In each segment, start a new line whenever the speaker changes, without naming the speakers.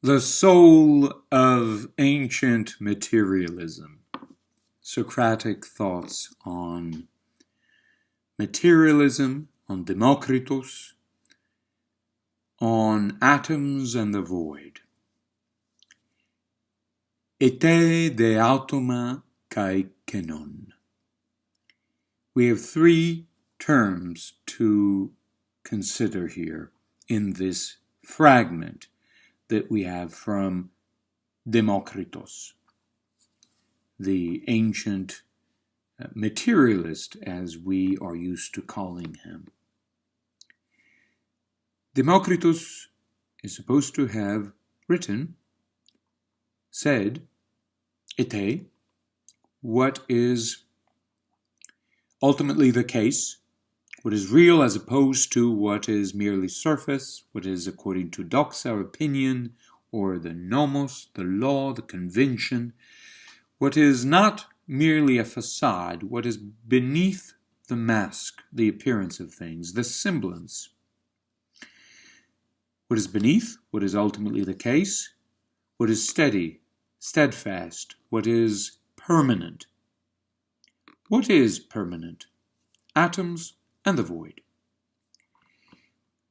The soul of ancient materialism. Socratic thoughts on materialism, on Democritus, on atoms and the void. Ete de atoma kai kenon. We have three terms to consider here in this fragment that we have from Democritus, the ancient materialist, as we are used to calling him. Democritus is supposed to have said, ete, what is ultimately the case, what is real as opposed to what is merely surface, what is according to doxa or opinion, or the nomos, the law, the convention, what is not merely a facade, what is beneath the mask, the appearance of things, the semblance. What is beneath, what is ultimately the case, what is steady, steadfast, what is permanent. What is permanent? Atoms and the void.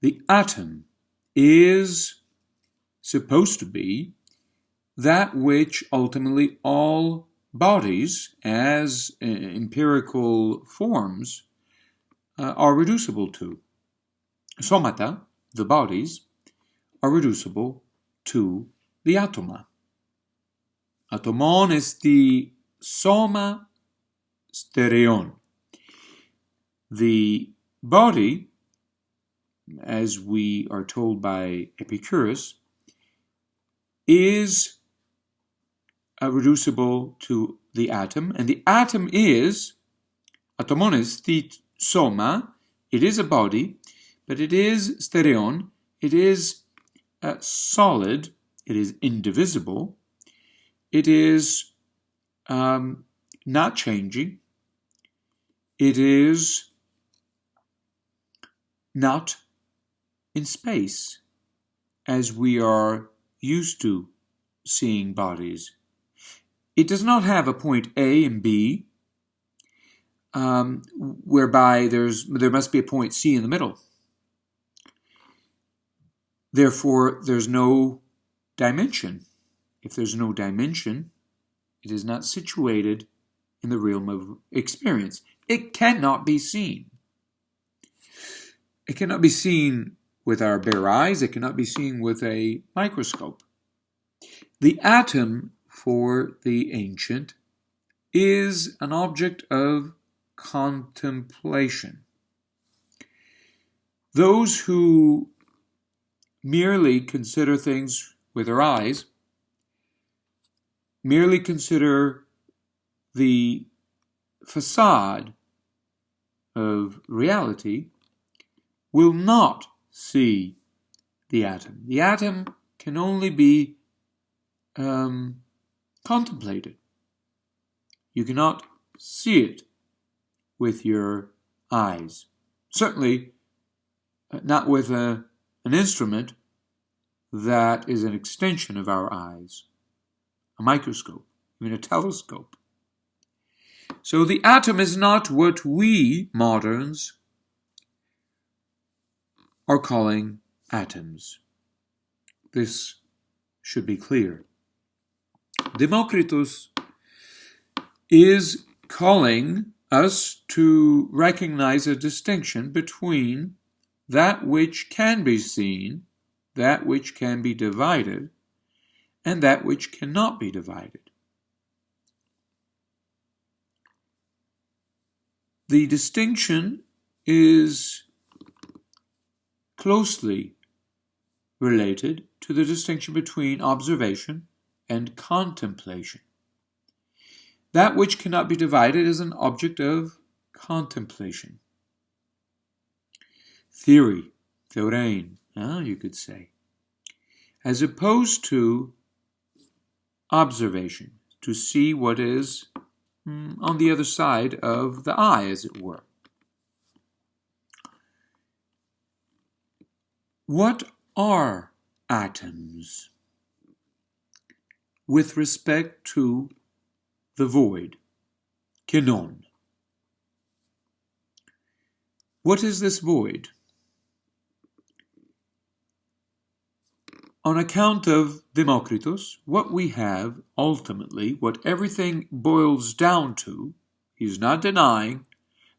The atom is supposed to be that which ultimately all bodies, as empirical forms, are reducible to. Somata, the bodies, are reducible to the atoma. Atomon esti soma stereon. The body, as we are told by Epicurus, is reducible to the atom, and the atom is, atomon esti soma, it is a body, but it is stereon, it is solid, it is indivisible, it is not changing, it is not in space, as we are used to seeing bodies. It does not have a point A and B, whereby there must be a point C in the middle. Therefore, there's no dimension. If there's no dimension, it is not situated in the realm of experience. It cannot be seen. It cannot be seen with our bare eyes. It cannot be seen with a microscope. The atom, for the ancient, is an object of contemplation. Those who merely consider things with their eyes, merely consider the facade of reality, will not see the atom. The atom can only be contemplated. You cannot see it with your eyes. Certainly not with an instrument that is an extension of our eyes, a microscope, even a telescope. So the atom is not what we moderns are calling atoms. This should be clear. Democritus is calling us to recognize a distinction between that which can be seen, that which can be divided, and that which cannot be divided. The distinction is closely related to the distinction between observation and contemplation. That which cannot be divided is an object of contemplation. Theory, theorein, you could say, as opposed to observation, to see what is on the other side of the eye, as it were. What are atoms? with respect to the void, kenon. What is this void? On account of Democritus, what we have ultimately, what everything boils down to, he's not denying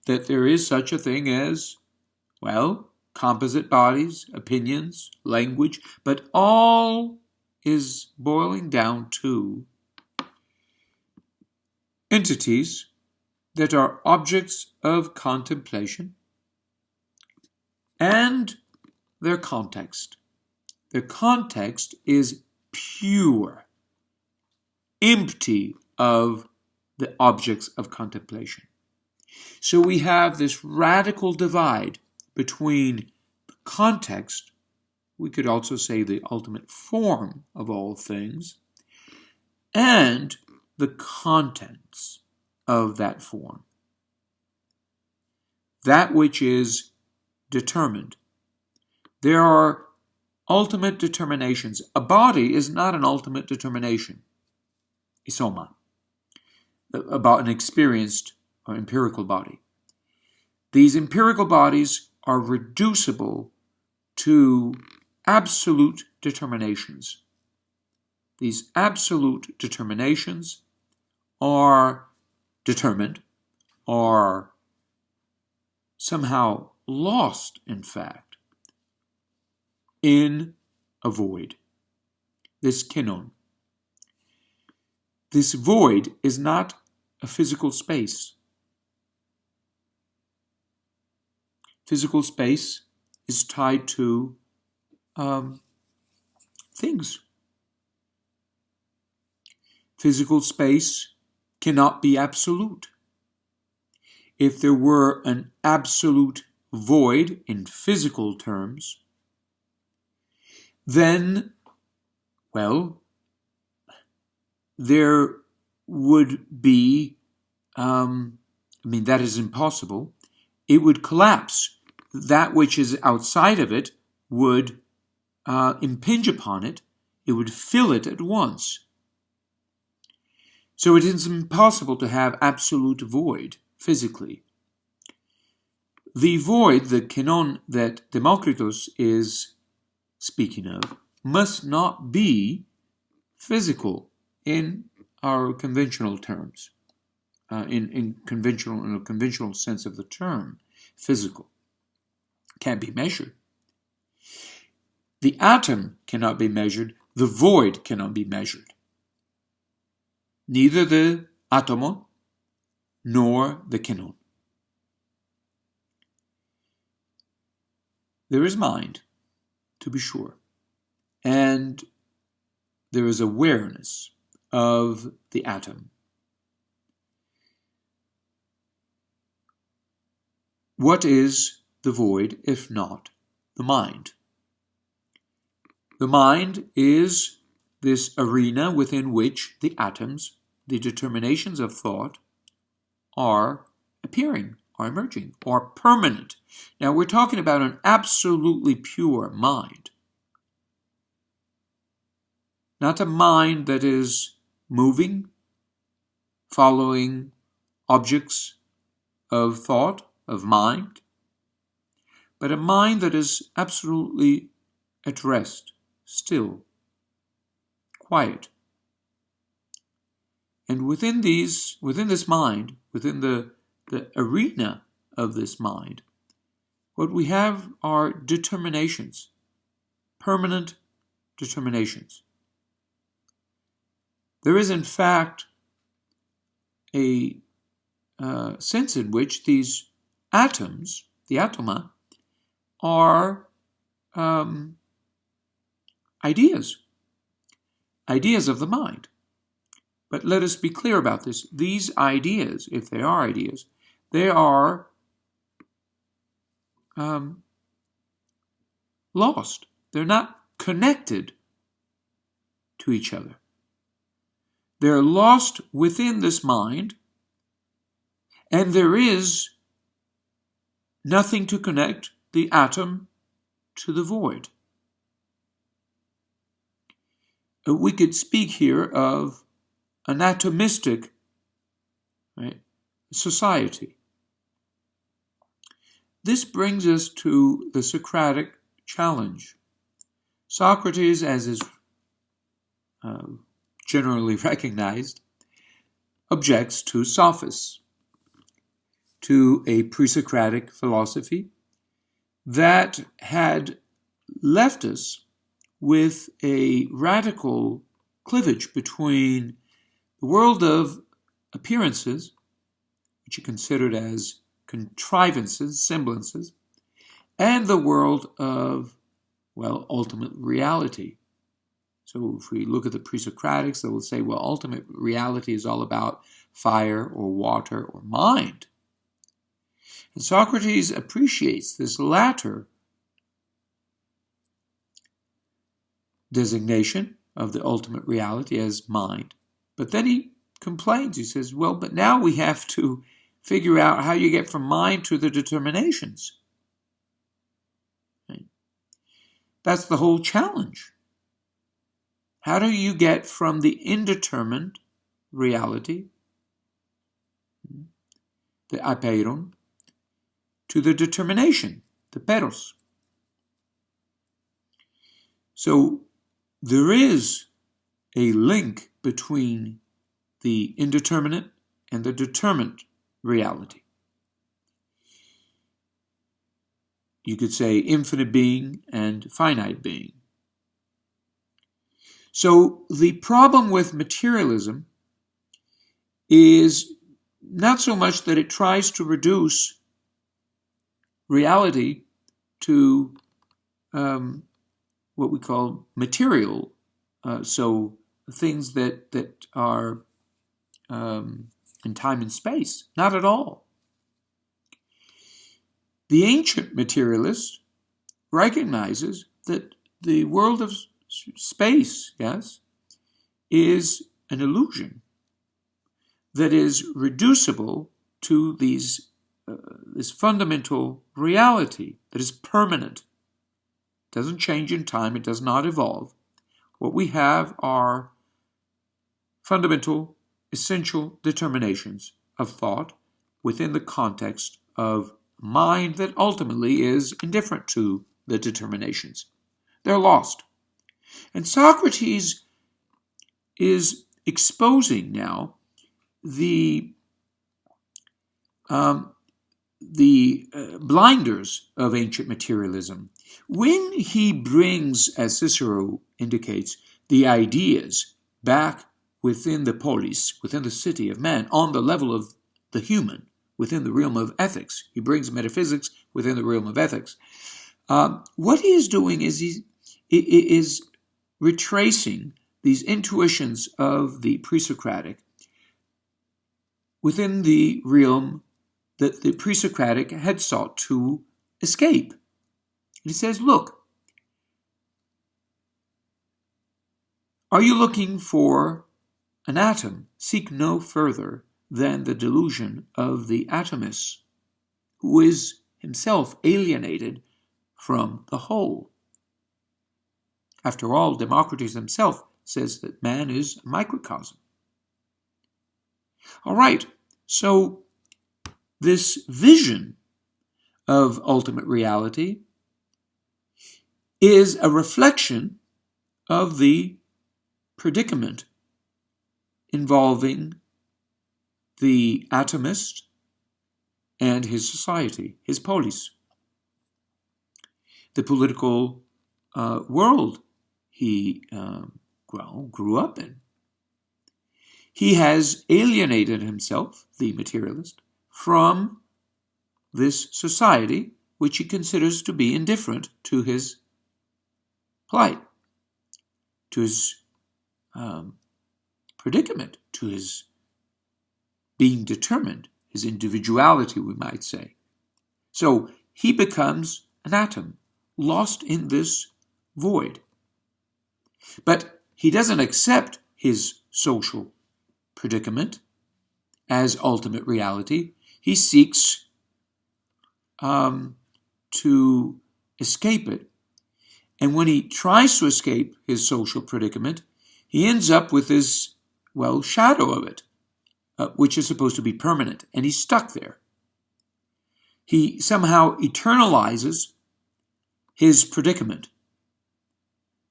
that there is such a thing as, well, composite bodies, opinions, language, but all is boiling down to entities that are objects of contemplation and their context. Their context is pure, empty of the objects of contemplation. So we have this radical divide between the context, we could also say the ultimate form of all things, and the contents of that form. That which is determined. There are ultimate determinations. A body is not an ultimate determination, isoma, about an experienced or empirical body. These empirical bodies are reducible to absolute determinations. These absolute determinations are determined, are somehow lost, in fact, in a void, this kenon. This void is not a physical space. Physical space is tied to things. Physical space cannot be absolute. If there were an absolute void in physical terms, then, well, there would be, that is impossible. It would collapse. That which is outside of it would impinge upon it. It would fill it at once. So it is impossible to have absolute void physically. The void, the kenon that Democritus is speaking of, must not be physical in our conventional terms, in a conventional sense of the term, physical. Can't be measured. The atom cannot be measured. The void cannot be measured. Neither the atomon nor the kenon. There is mind, to be sure, and there is awareness of the atom. What is the void if not the mind? The mind is this arena within which the atoms, the determinations of thought, are appearing, are emerging, are permanent. Now we're talking about an absolutely pure mind. Not a mind that is moving, following objects of thought, of mind, but a mind that is absolutely at rest, still, quiet. And within this mind, within the arena of this mind, what we have are determinations, permanent determinations. There is, in fact, a sense in which these atoms, the atoma, are ideas of the mind. But let us be clear about this. These ideas, if they are ideas, they are lost. They're not connected to each other. They're lost within this mind, and there is nothing to connect the atom to the void. we could speak here of an atomistic, right, society. This brings us to the Socratic challenge. Socrates, as is generally recognized, objects to sophists, to a pre-Socratic philosophy that had left us with a radical cleavage between the world of appearances, which are considered as contrivances, semblances, and the world of, well, ultimate reality. So if we look at the pre-Socratics, they will say, well, ultimate reality is all about fire or water or mind. And Socrates appreciates this latter designation of the ultimate reality as mind. But then he complains. He says, well, but now we have to figure out how you get from mind to the determinations. Right? That's the whole challenge. How do you get from the indeterminate reality, the apeiron, to the determination, the peros? So there is a link between the indeterminate and the determinate reality. You could say infinite being and finite being. So the problem with materialism is not so much that it tries to reduce reality to what we call material, so things that are in time and space. Not at all. The ancient materialist recognizes that the world of space, yes, is an illusion that is reducible to this fundamental reality that is permanent. It doesn't change in time. It does not evolve. What we have are fundamental, essential determinations of thought within the context of mind that ultimately is indifferent to the determinations. They're lost. And Socrates is exposing now the blinders of ancient materialism. When he brings, as Cicero indicates, the ideas back within the polis, within the city of man, on the level of the human, within the realm of ethics, he brings metaphysics within the realm of ethics. What he is doing is he is retracing these intuitions of the pre-Socratic within the realm that the pre-Socratic had sought to escape. And he says, look, are you looking for an atom? Seek no further than the delusion of the atomist, who is himself alienated from the whole. After all, Democritus himself says that man is a microcosm. All right, so this vision of ultimate reality is a reflection of the predicament involving the atomist and his society, his polis, the political world he grew up in. He has alienated himself, the materialist, from this society which he considers to be indifferent to his plight, to his predicament, to his being determined, his individuality, we might say. So he becomes an atom, lost in this void. But he doesn't accept his social predicament as ultimate reality. He seeks to escape it. And when he tries to escape his social predicament, he ends up with this, well, shadow of it, which is supposed to be permanent, and he's stuck there. He somehow eternalizes his predicament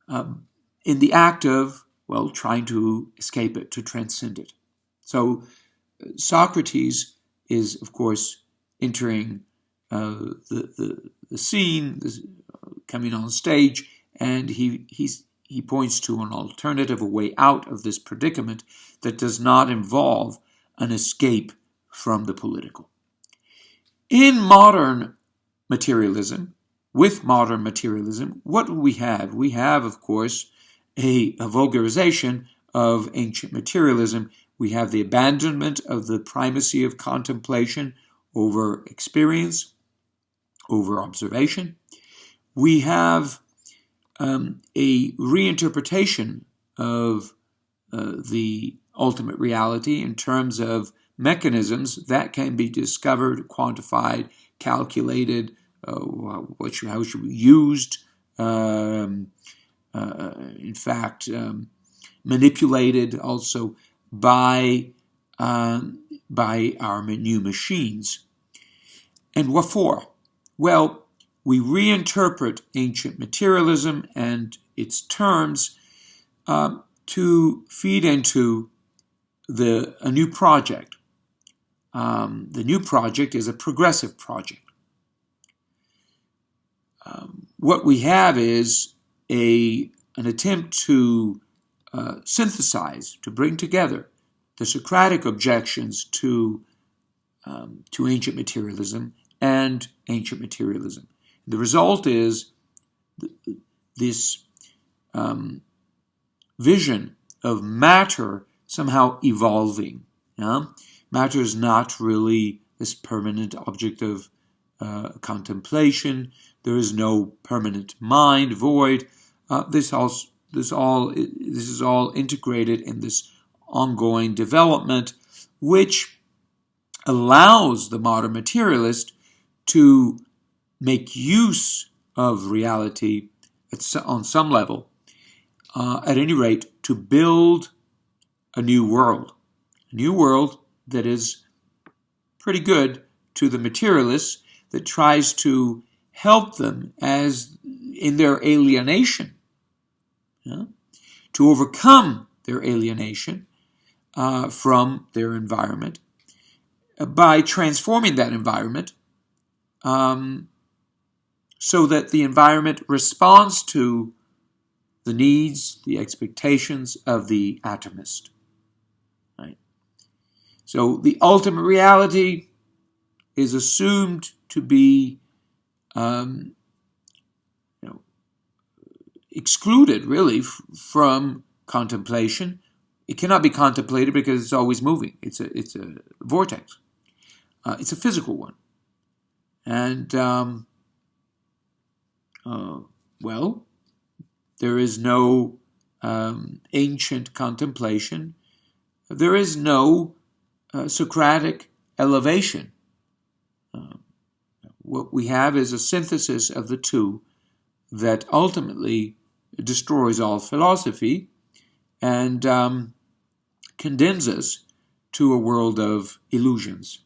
in the act of, well, trying to escape it, to transcend it. So Socrates is, of course, entering the scene, coming on stage, and he points to an alternative, a way out of this predicament that does not involve an escape from the political. In modern materialism, with modern materialism, what do we have? We have, of course, a vulgarization of ancient materialism. We have the abandonment of the primacy of contemplation over experience, over observation. We have a reinterpretation of the ultimate reality in terms of mechanisms that can be discovered, quantified, calculated, how should be used, in fact, manipulated also by our new machines. And what for? Well, we reinterpret ancient materialism and its terms to feed into a new project. The new project is a progressive project. What we have is an attempt to synthesize, to bring together the Socratic objections to ancient materialism and ancient materialism. The result is this vision of matter somehow evolving. Matter is not really this permanent object of contemplation. There is no permanent mind, void. This is all integrated in this ongoing development, which allows the modern materialist to make use of reality on some level, at any rate, to build a new world that is pretty good to the materialists, that tries to help them as in their alienation, to overcome their alienation from their environment by transforming that environment so that the environment responds to the needs, the expectations of the atomist. Right? So the ultimate reality is assumed to be excluded, really, from contemplation. It cannot be contemplated because it's always moving. It's a vortex. It's a physical one. And, there is no ancient contemplation. There is no Socratic elevation. What we have is a synthesis of the two that ultimately destroys all philosophy and condemns us to a world of illusions.